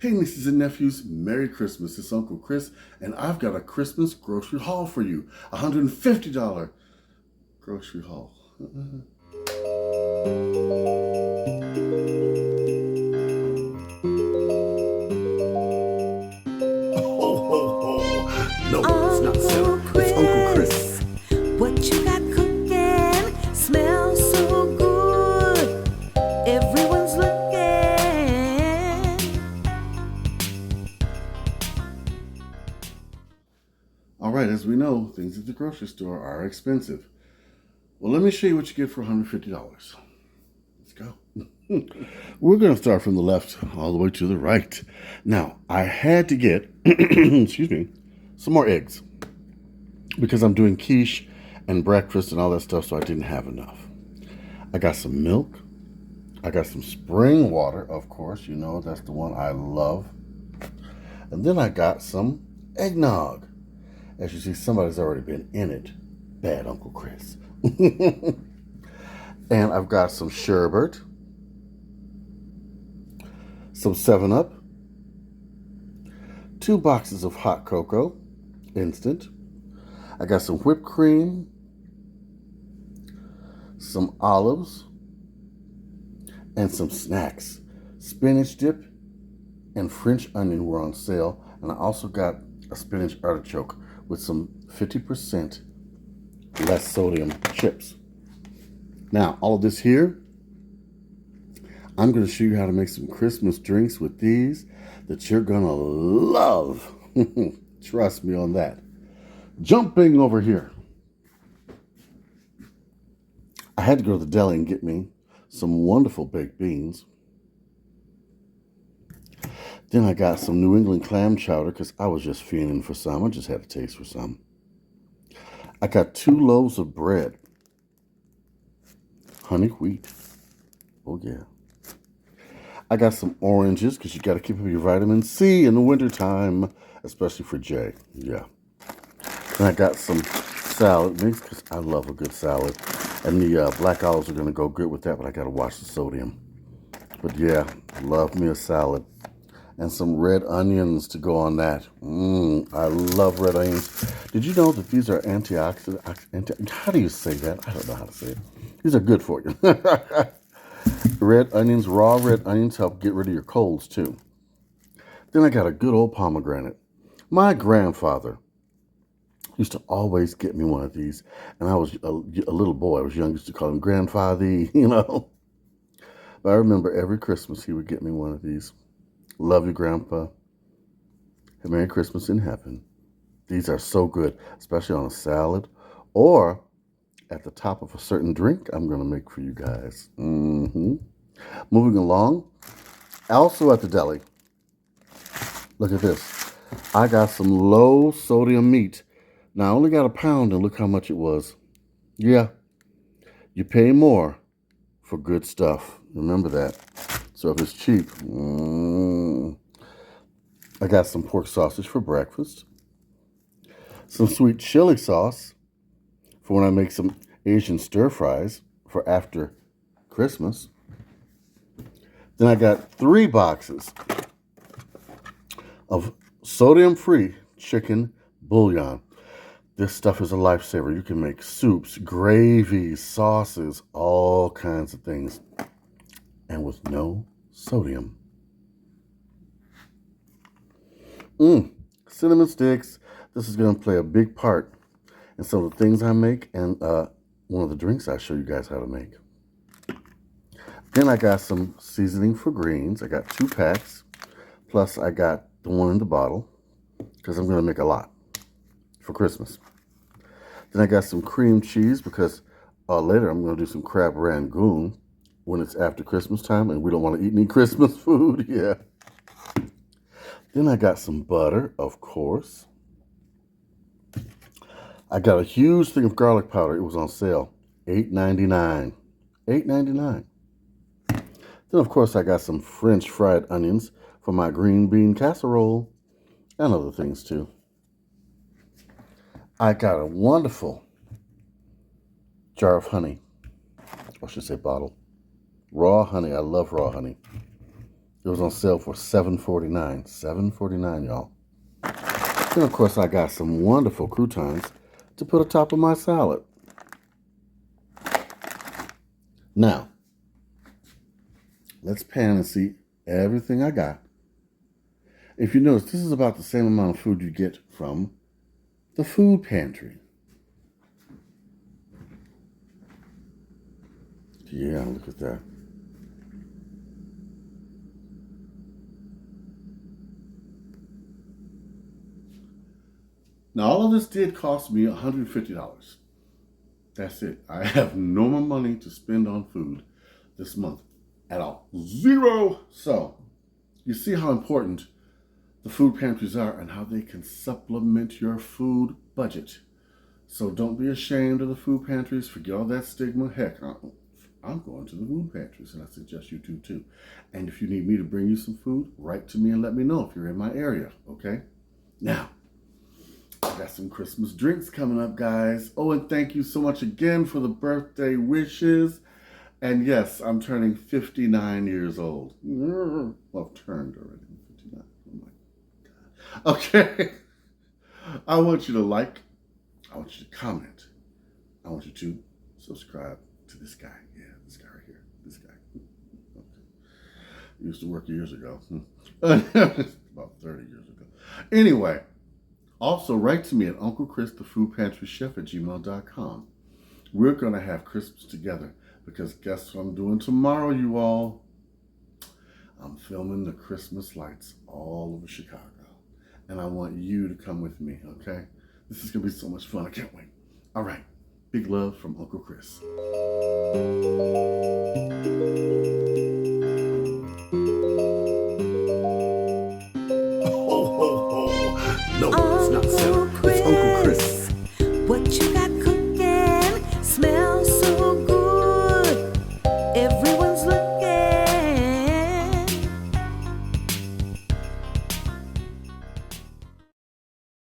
Hey nieces and nephews, Merry Christmas. It's Uncle Chris, and I've got a Christmas grocery haul for you. $150 grocery haul. Ho, ho, ho. No, it's not Santa. It's Uncle Chris. What you got cooking smells so good. Everyone's looking. All right, as we know, things at the grocery store are expensive. Well, let me show you what you get for $150. Let's go. We're going to start from the left all the way to the right. Now, I had to get, excuse me, some more eggs because I'm doing quiche and breakfast and all that stuff, so I didn't have enough. I got some milk. I got some spring water, of course. You know, that's the one I love. And then I got some eggnog. As you see, somebody's already been in it. Bad Uncle Chris. And I've got some sherbet, some 7-Up, 2 boxes of hot cocoa, instant. I got some whipped cream, some olives, and some snacks. Spinach dip and French onion were on sale. And I also got a spinach artichoke with some 50% less sodium chips. Now, all of this here, I'm going to show you how to make some Christmas drinks with these that you're going to love. Trust me on that. Jumping over here. I had to go to the deli and get me some wonderful baked beans. Then I got some New England clam chowder because I was just fiending for some. I just had a taste for some. I got 2 loaves of bread. Honey wheat. Oh, yeah. I got some oranges because you got to keep up your vitamin C in the wintertime, especially for Jay. Yeah. And I got some salad mix because I love a good salad. And the black olives are going to go good with that, but I got to watch the sodium. But yeah, love me a salad. And some red onions to go on that. I love red onions. Did you know that these are antioxidant? How do you say that? I don't know how to say it. These are good for you. Red onions, raw red onions help get rid of your colds too. Then I got a good old pomegranate. My grandfather used to always get me one of these. And I was a little boy. I was young. I used to call him Grandfather, you know. But I remember every Christmas he would get me one of these. Love you, Grandpa. Merry Christmas in heaven. These are so good, especially on a salad or at the top of a certain drink I'm going to make for you guys. Moving along, also at the deli. Look at this. I got some low sodium meat. Now, I only got a pound, and look how much it was. Yeah, you pay more for good stuff. Remember that. So if it's cheap, I got some pork sausage for breakfast, some sweet chili sauce for when I make some Asian stir fries for after Christmas. Then I got 3 boxes of sodium-free chicken bouillon. This stuff is a lifesaver. You can make soups, gravies, sauces, all kinds of things, and with no sodium. Cinnamon sticks. This is going to play a big part in some of the things I make and one of the drinks I show you guys how to make. Then I got some seasoning for greens. I got 2 packs, plus I got the one in the bottle because I'm going to make a lot for Christmas. Then I got some cream cheese because later I'm going to do some crab rangoon when it's after Christmas time and we don't want to eat any Christmas food. Yeah. Then I got some butter, of course. I got a huge thing of garlic powder. It was on sale. $8.99. $8.99. Then, of course, I got some French fried onions for my green bean casserole and other things, too. I got a wonderful jar of honey. Or I should say bottle. Raw honey. I love raw honey. It was on sale for $7.49. $7.49, y'all. Then, of course, I got some wonderful croutons to put atop of my salad. Now, let's pan and see everything I got. If you notice, this is about the same amount of food you get from the food pantry. Yeah, look at that. Now, all of this did cost me $150. That's it. I have no more money to spend on food this month at all. Zero. So, you see how important the food pantries are and how they can supplement your food budget. So don't be ashamed of the food pantries. Forget all that stigma. Heck, I'm going to the food pantries, and I suggest you do too. And if you need me to bring you some food, write to me and let me know if you're in my area, okay? Now, I got some Christmas drinks coming up, guys. Oh, and thank you so much again for the birthday wishes. And yes, I'm turning 59 years old. Well, I've turned already. I'm 59. Oh my God. Okay. I want you to like. I want you to comment. I want you to subscribe to this guy. Yeah, this guy right here. This guy. Okay. Used to work years ago. About 30 years ago. Anyway, also write to me at Uncle Chris, the Food Pantry Chef at gmail.com. We're going to have Christmas together because guess what I'm doing tomorrow, you all? I'm filming the Christmas lights all over Chicago. And I want you to come with me, okay? This is going to be so much fun. I can't wait. All right. Big love from Uncle Chris. Ho, ho, ho. No.